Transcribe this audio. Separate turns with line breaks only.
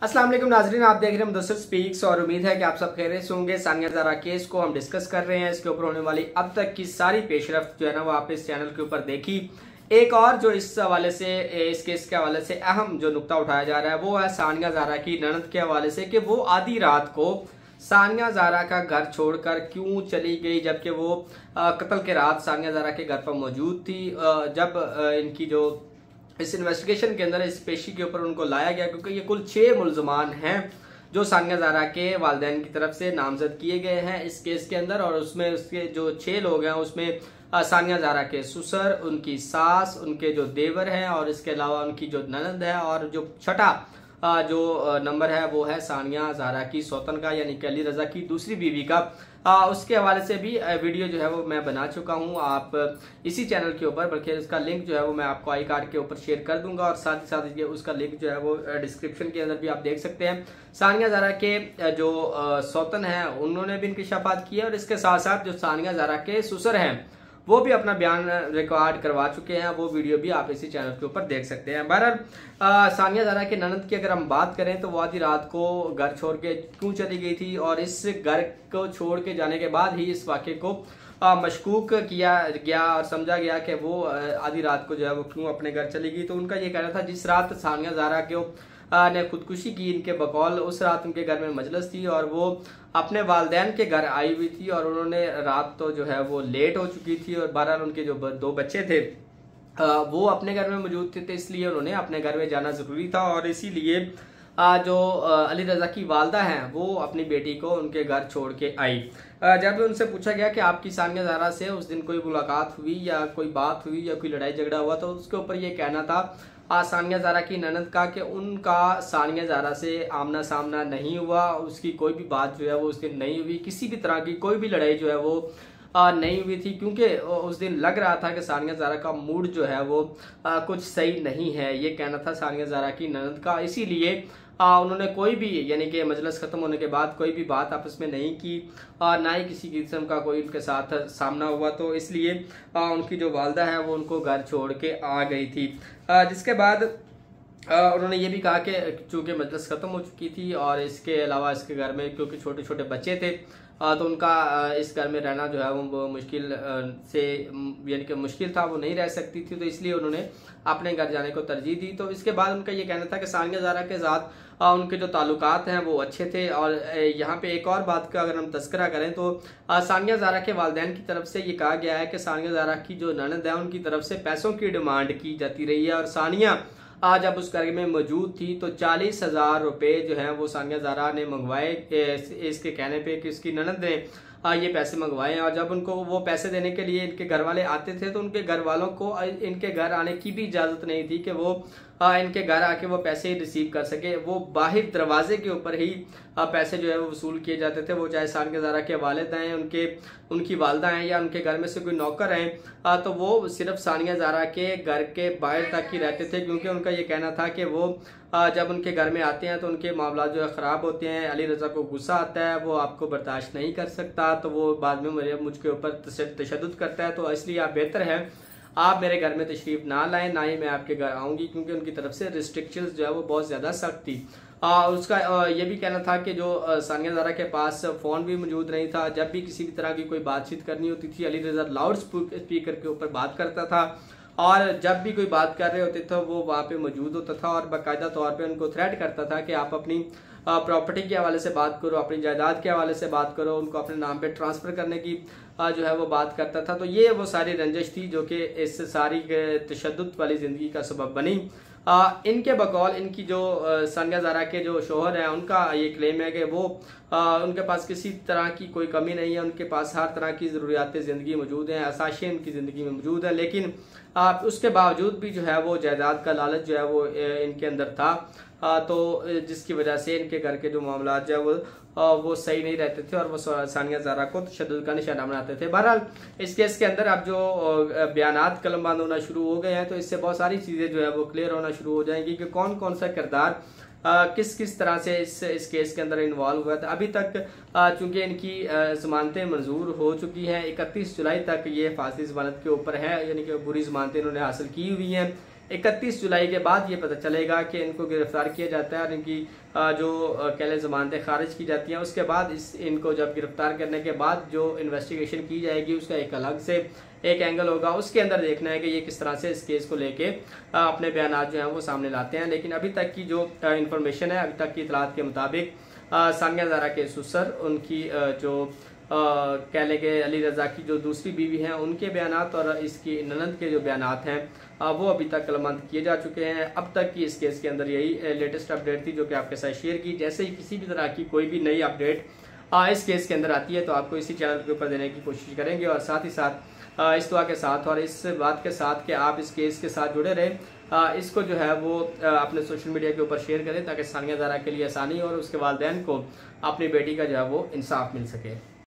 अस्सलाम वालेकुम नाजरीन, आप देख रहे हैं मुदस्सिर स्पीक्स और उम्मीद है कि आप सब खैरियत से होंगे। सानिया ज़ारा केस को हम डिस्कस कर रहे हैं। इसके ऊपर होने वाली अब तक की सारी पेशरफ्त जो है ना वो आप इस चैनल के ऊपर देखी। एक और जो इस हवाले से इस केस के हवाले से अहम जो नुक्ता उठाया जा रहा है वो है सानिया ज़ारा की ननद के हवाले से कि वो आधी रात को सानिया ज़ारा का घर छोड़कर क्यों चली गई, जबकि वो कत्ल के रात सानिया ज़ारा के घर पर मौजूद थी। जब इनकी जो इस इन्वेस्टिगेशन के अंदर इस पेशी के ऊपर उनको लाया गया, क्योंकि ये कुल 6 मुल्जमान हैं जो सानिया ज़ारा के वालिदैन की तरफ से नामजद किए गए हैं इस केस के अंदर। और उसमें उसके जो 6 लोग हैं उसमें सानिया ज़ारा के ससुर, उनकी सास, उनके जो देवर हैं और इसके अलावा उनकी जो ननद है, और जो छठा जो नंबर है वो है सानिया ज़ारा की सौतन का, यानी कि अली रज़ा की दूसरी बीवी का। उसके हवाले से भी वीडियो जो है वो मैं बना चुका हूँ आप इसी चैनल के ऊपर, बल्कि उसका लिंक जो है वो मैं आपको आई कार्ड के ऊपर शेयर कर दूंगा और साथ ही साथ उसका लिंक जो है वो डिस्क्रिप्शन के अंदर भी आप देख सकते हैं। सानिया ज़ारा के जो सौतन है उन्होंने भी इंकशाफात किया और इसके साथ साथ जो सानिया ज़ारा के ससुर हैं वो भी अपना बयान रिकॉर्ड करवा चुके हैं। वो वीडियो भी आप इसी चैनल के ऊपर देख सकते हैं। बहरहाल सानिया ज़ारा के ननद की अगर हम बात करें तो वो आधी रात को घर छोड़ के क्यों चली गई थी, और इस घर को छोड़ के जाने के बाद ही इस वाक़े को मशकूक किया गया और समझा गया कि वो आधी रात को जो है वो क्यों अपने घर चली गई। तो उनका ये कहना था जिस रात सानिया ज़ारा को ने खुदकुशी की इनके बकौल, उस रात उनके घर में मजलिस थी और वो अपने वालिदैन के घर आई हुई थी और उन्होंने रात तो जो है वो लेट हो चुकी थी और बहरहाल उनके जो 2 बच्चे थे वो अपने घर में मौजूद थे, तो इसलिए उन्होंने अपने घर में जाना ज़रूरी था। और इसीलिए जो अली रज़ा की वालदा हैं वो अपनी बेटी को उनके घर छोड़ के आई। जब उनसे पूछा गया कि आपकी सानिया ज़ारा से उस दिन कोई मुलाकात हुई या कोई बात हुई या कोई लड़ाई झगड़ा हुआ, तो उसके ऊपर ये कहना था सानिया ज़ारा की ननद का कि उनका सानिया ज़ारा से आमना सामना नहीं हुआ, उसकी कोई भी बात जो है वो उस दिन नहीं हुई, किसी भी तरह की कोई भी लड़ाई जो है वो नहीं हुई थी, क्योंकि उस दिन लग रहा था कि सानिया ज़ारा का मूड जो है वो कुछ सही नहीं है। ये कहना था सानिया ज़ारा की ननद का। इसीलिए उन्होंने कोई भी यानी कि मजलिस ख़त्म होने के बाद कोई भी बात आपस में नहीं की और ना ही किसी किस्म का कोई उनके साथ सामना हुआ, तो इसलिए उनकी जो वालदा है वो उनको घर छोड़ के आ गई थी। जिसके बाद उन्होंने ये भी कहा कि चूँकि मजलिस ख़त्म हो चुकी थी और इसके अलावा इसके घर में क्योंकि छोटे छोटे बच्चे थे तो उनका इस घर में रहना जो है वो मुश्किल से यानी कि मुश्किल था, वो नहीं रह सकती थी, तो इसलिए उन्होंने अपने घर जाने को तरजीह दी। तो इसके बाद उनका ये कहना था कि सानिया ज़ारा के साथ उनके जो ताल्लुकात हैं वो अच्छे थे। और यहाँ पे एक और बात का अगर हम तस्करा करें तो सानिया ज़ारा के वालिदैन की तरफ से ये कहा गया है कि सानिया ज़ारा की जो ननद है उनकी तरफ से पैसों की डिमांड की जाती रही है और सानिया जब उस घर में मौजूद थी तो 40,000 रुपये जो है वो सानिया ज़ारा ने मंगवाए इसके कहने पे कि इसकी ननद ने ये पैसे मंगवाए। और जब उनको वो पैसे देने के लिए इनके घर वाले आते थे तो उनके घर वालों को इनके घर आने की भी इजाज़त नहीं थी कि वो इनके घर आके वो पैसे रिसीव कर सके। वो बाहर दरवाजे के ऊपर ही पैसे जो है वो वसूल किए जाते थे, वो चाहे सानिया ज़ारा के वालिद हैं, उनकी वालदा हैं या उनके घर में से कोई नौकर हैं, तो वो सिर्फ सानिया ज़ारा के घर के बाहर तक ही रहते थे, क्योंकि उनका ये कहना था कि वो जब उनके घर में आते हैं तो उनके मामला जो है ख़राब होते हैं। अली रज़ा को गुस्सा आता है, वो आपको बर्दाश्त नहीं कर सकता, तो वो बाद में मुझके ऊपर तशद्दुद करता है, तो इसलिए आप बेहतर है आप मेरे घर में तशरीफ़ ना लाएं, ना ही मैं आपके घर आऊँगी, क्योंकि उनकी तरफ से रिस्ट्रिक्शंस जो है वो बहुत ज़्यादा सख्त थी। उसका ये भी कहना था कि जो सानिया ज़ारा के पास फ़ोन भी मौजूद नहीं था। जब भी किसी भी तरह की कोई बातचीत करनी होती थी अली रज़ा लाउड स्पीकर के ऊपर बात करता था और जब भी कोई बात कर रहे होते थे वो वहाँ पे मौजूद होता था और बाकायदा तौर पे उनको थ्रेट करता था कि आप अपनी प्रॉपर्टी के हवाले से बात करो, अपनी जायदाद के हवाले से बात करो, उनको अपने नाम पे ट्रांसफ़र करने की जो है वो बात करता था। तो ये वो सारी रंजिश थी जो कि इस सारी तशद्दुद वाली ज़िंदगी का सबब बनी। इनके बकौल इनकी जो सानिया ज़ारा के जो शोहर हैं उनका ये क्लेम है कि वो उनके पास किसी तरह की कोई कमी नहीं है, उनके पास हर तरह की ज़रूरियात ज़िंदगी मौजूद हैं, असाशें उनकी ज़िंदगी में मौजूद है, लेकिन उसके बावजूद भी जो है वो जायदाद का लालच जो है वो इनके अंदर था, तो जिसकी वजह से इनके घर के जो मामला जो है वो सही नहीं रहते थे और वो सानिया ज़ारा को तशद्दुद का निशाना बनाते थे। बहरहाल इस केस के अंदर अब जो बयानात कलमबंद होना शुरू हो गए हैं तो इससे बहुत सारी चीज़ें जो है वो क्लियर होना शुरू हो जाएंगी कि कौन कौन सा किरदार किस किस तरह से इस केस के अंदर इन्वॉल्व हुआ था। अभी तक चूंकि इनकी ज़मानतें मंजूर हो चुकी हैं, 31 जुलाई तक ये फांसी ज़मानत के ऊपर है, यानी कि बुरी ज़मानतें इन्होंने हासिल की हुई हैं। 31 जुलाई के बाद ये पता चलेगा कि इनको गिरफ्तार किया जाता है और इनकी जो कहले ज़मानतें खारिज की जाती हैं। उसके बाद इनको जब गिरफ्तार करने के बाद जो इन्वेस्टिगेशन की जाएगी उसका एक अलग से एक एंगल होगा, उसके अंदर देखना है कि ये किस तरह से इस केस को लेके अपने बयान जो हैं वो सामने लाते हैं। लेकिन अभी तक की जो इंफॉर्मेशन है, अभी तक की इतलात के मुताबिक सानिया ज़ारा के सुसर, उनकी जो कह लें कि अली रज़ा की जो दूसरी बीवी हैं उनके बयानात और इसकी ननद के जो बयानात हैं वो अभी तक कलमबंद किए जा चुके हैं। अब तक की इस केस के अंदर यही लेटेस्ट अपडेट थी जो कि आपके साथ शेयर की। जैसे ही किसी भी तरह की कोई भी नई अपडेट इस केस के अंदर आती है तो आपको इसी चैनल के ऊपर देने की कोशिश करेंगे, और साथ ही साथ इस दुआ के साथ और इस बात के साथ कि आप इस केस के साथ जुड़े रहें, इसको जो है वो अपने सोशल मीडिया के ऊपर शेयर करें ताकि सानिया ज़ारा के लिए आसानी हो और उसके वालिदैन को अपनी बेटी का जो है वो इंसाफ मिल सके।